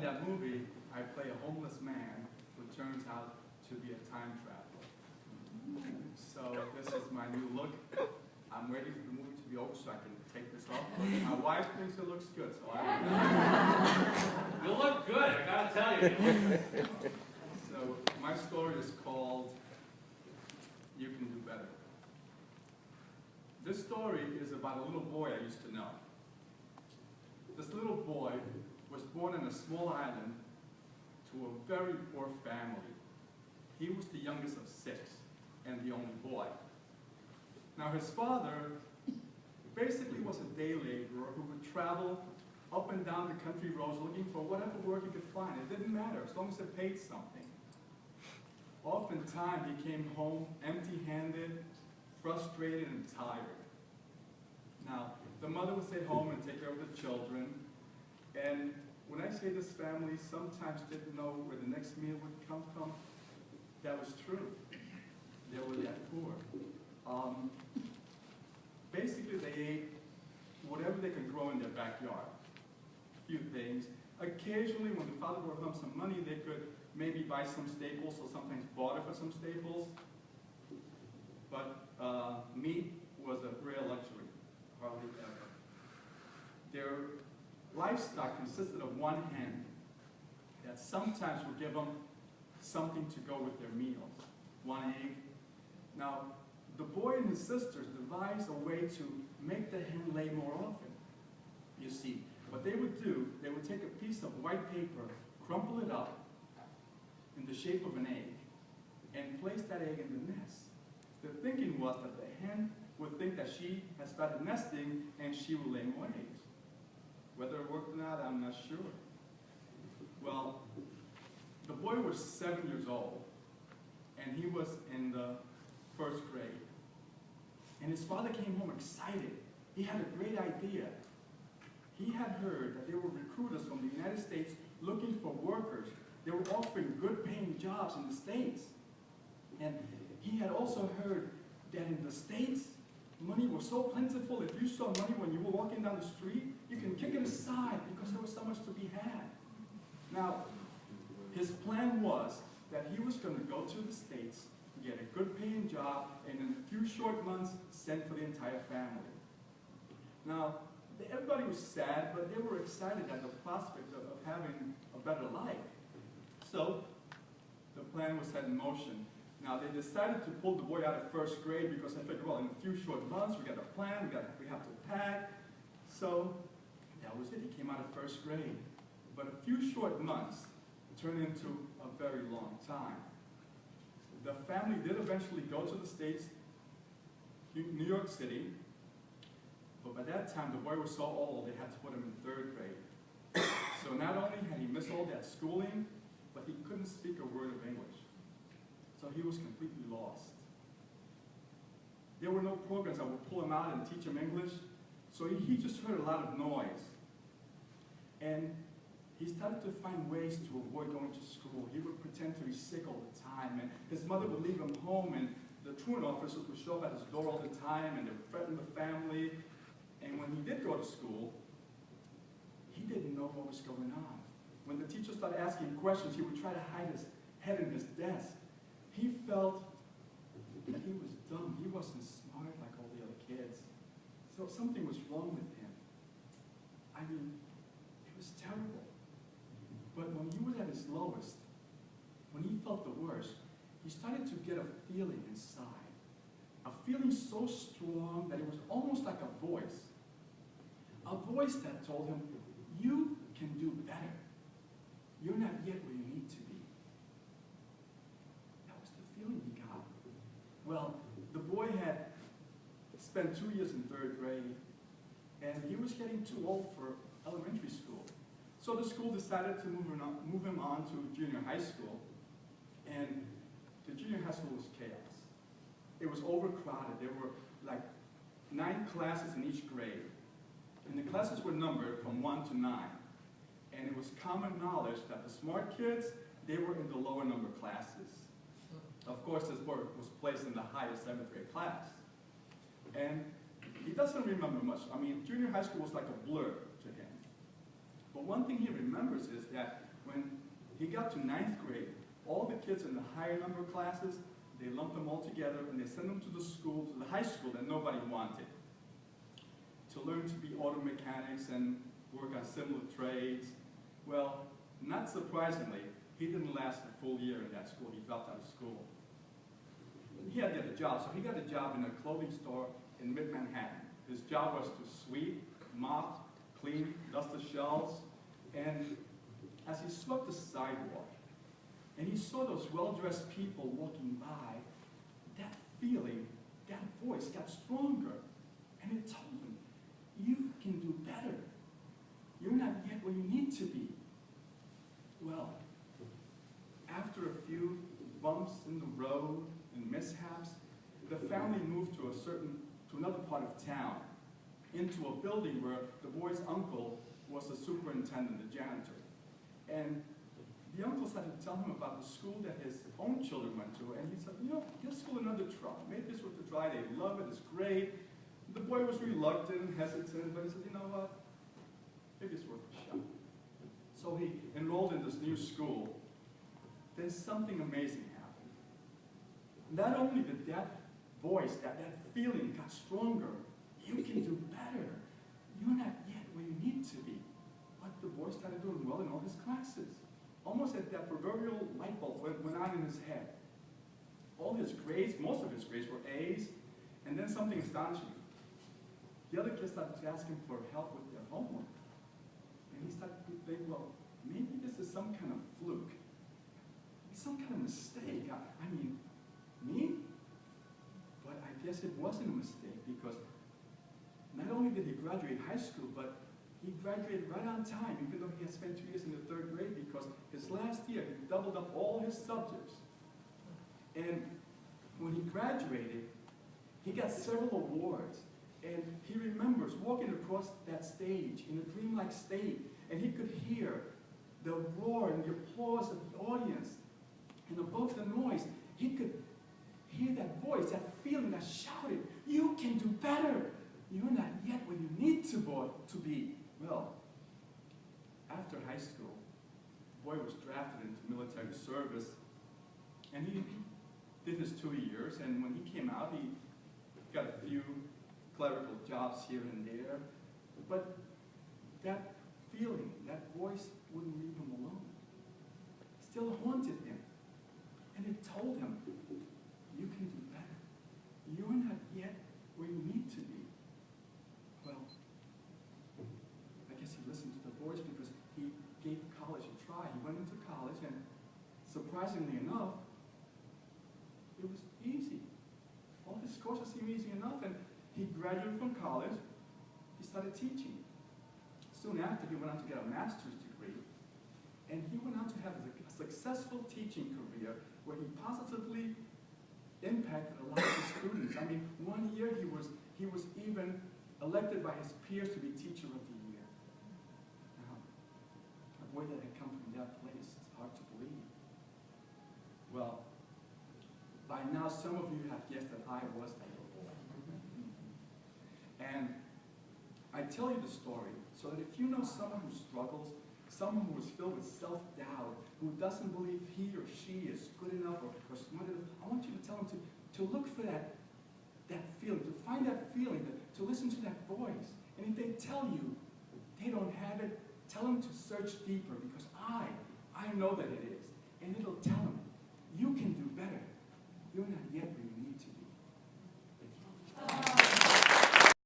that movie, I play a homeless man who turns out to be a time traveler. So this is my new look. I'm waiting for the movie to be over so I can take this off. My wife thinks it looks good, so I You look good, I gotta tell you. So my story is called You Can Do Better. This story is about a little boy I used to know. This little boy was born in a small island to a very poor family. He was the youngest of 6 and the only boy. Now his father basically was a day laborer who would travel up and down the country roads looking for whatever work he could find. It didn't matter as long as it paid something. Oftentimes he came home empty-handed, frustrated, and tired. Now, the mother would stay home and take care of the children. And when I say this family sometimes didn't know where the next meal would come from, that was true. They were that poor. Basically, they ate whatever they could grow in their backyard. A few things. Occasionally, when the father brought home some money, they could maybe buy some staples, or sometimes barter for some staples. But meat was a rare luxury, hardly ever. Their livestock consisted of one hen that sometimes would give them something to go with their meals, one egg. Now, the boy and his sisters devised a way to make the hen lay more often. You see, what they would do, they would take a piece of white paper, crumple it up in the shape of an egg, and place that egg in the nest. The thinking was that the hen would think that she had started nesting and she would lay more eggs. Whether it worked or not, I'm not sure. Well, the boy was 7 years old, and he was in the 1st grade. And his father came home excited. He had a great idea. He had heard that there were recruiters from the United States looking for workers. They were offering good paying jobs in the States. And he had also heard that in the States, money was so plentiful. If you saw money when you were walking down the street, you can kick it aside because there was so much to be had. Now, his plan was that he was going to go to the States, get a good paying job, and in a few short months, send for the entire family. Now, everybody was sad, but they were excited at the prospect of having a better life. So, the plan was set in motion. Now, they decided to pull the boy out of 1st grade because they figured, well, in a few short months, we got a plan, we have to pack. So, that was it. He came out of 1st grade. But a few short months turned into a very long time. The family did eventually go to the States, New York City, but by that time, the boy was so old, they had to put him in 3rd grade. So not only had he missed all that schooling, but he couldn't speak a word of English. So he was completely lost. There were no programs that would pull him out and teach him English, so he just heard a lot of noise. And he started to find ways to avoid going to school. He would pretend to be sick all the time, and his mother would leave him home, and the truant officers would show up at his door all the time, and they would threaten the family. And when he did go to school, he didn't know what was going on. When the teacher started asking questions, he would try to hide his head in his desk. He felt that he was dumb. He wasn't smart like all the other kids. So something was wrong with him. I mean, it was terrible. But when he was at his lowest, when he felt the worst, he started to get a feeling inside. A feeling so strong that it was almost like a voice. A voice that told him, you can do better. You're not yet where you need to be. That was the feeling he got. Well, the boy had spent 2 years in 3rd grade, and he was getting too old for elementary school. So the school decided to move him on to junior high school, and the junior high school was chaos. It was overcrowded. There were like 9 classes in each grade, and the classes were numbered from 1 to 9. And it was common knowledge that the smart kids, they were in the lower number classes. Of course, this boy was placed in the highest 7th grade class. And he doesn't remember much. I mean, junior high school was like a blur to him. But one thing he remembers is that When he got to 9th grade, all the kids in the higher number classes, they lumped them all together and they sent them to the school, to the high school that nobody wanted, to learn to be auto mechanics and work on similar trades. Well, not surprisingly, he didn't last a full year in that school. He dropped out of school. He had to get a job, so he got a job in a clothing store in mid-Manhattan. His job was to sweep, mop, clean, dust the shelves, and as he swept the sidewalk, and he saw those well-dressed people walking by, that feeling, that voice got stronger, and it told him, you can do better. You're not yet where you need to be. Well, after a few bumps in the road and mishaps, the family moved to another part of town, into a building where the boy's uncle was the superintendent, the janitor. And the uncle started to tell him about the school that his own children went to, and he said, you know, give school another try. Maybe it's worth a try. They love it. It's great. The boy was reluctant and hesitant, but he said, you know what? Maybe it's worth a shot. So he enrolled in this new school. Then something amazing happened. Not only did that voice, that feeling got stronger, you can do better. You're not yet where you need to be. But the boy started doing well in all his classes. Almost as that proverbial light bulb went on in his head. All his grades, most of his grades were A's, and then something astonishing. The other kids started to ask him for help with their homework. And he started to think, well, maybe this is some kind of fluke. Some kind of mistake. I mean, me? But I guess it wasn't a mistake, because not only did he graduate high school, but he graduated right on time, even though he had spent 2 years in the 3rd grade, because his last year, he doubled up all his subjects. And when he graduated, he got several awards. And he remembers walking across that stage in a dreamlike state, and he could hear the roar and the applause of the audience. And above the noise, he could hear that voice, that feeling that shouted, you can do better. You're not yet where you need to be. Well, after high school, the boy was drafted into military service, and he did his 2 years, and when he came out, he got a few clerical jobs here and there, but that feeling, that voice wouldn't leave him alone. It still haunted him, and it told him, you can do better. You're not yet where you need to be. Well, I guess he listened to the voice because he gave college a try. He went into college, and surprisingly enough, it was easy. All his courses seemed easy enough, and he graduated from college. He started teaching. Soon after, he went on to get a master's degree, and he went on to have a successful teaching career where he positively impacted a lot of his students. I mean, 1 year he was even elected by his peers to be Teacher of the Year. Now, a boy that had come from that place, it's hard to believe. Well, by now some of you have guessed that I was that little boy. And I tell you the story so that if you know someone who struggles, someone who is filled with self-doubt, who doesn't believe he or she is good enough or smart enough, I want you to tell them to look for that feeling, to find that feeling, to listen to that voice. And if they tell you they don't have it, tell them to search deeper, because I know that it is. And it'll tell them, you can do better. You're not